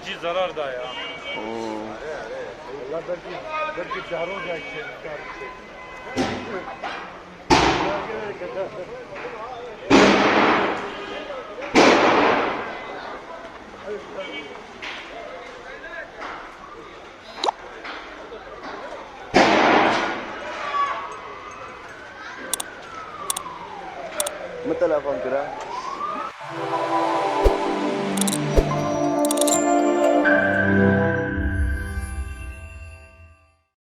Merci zarar da ya. Oo. Allah belki dar olacak şey. May telepon ka na?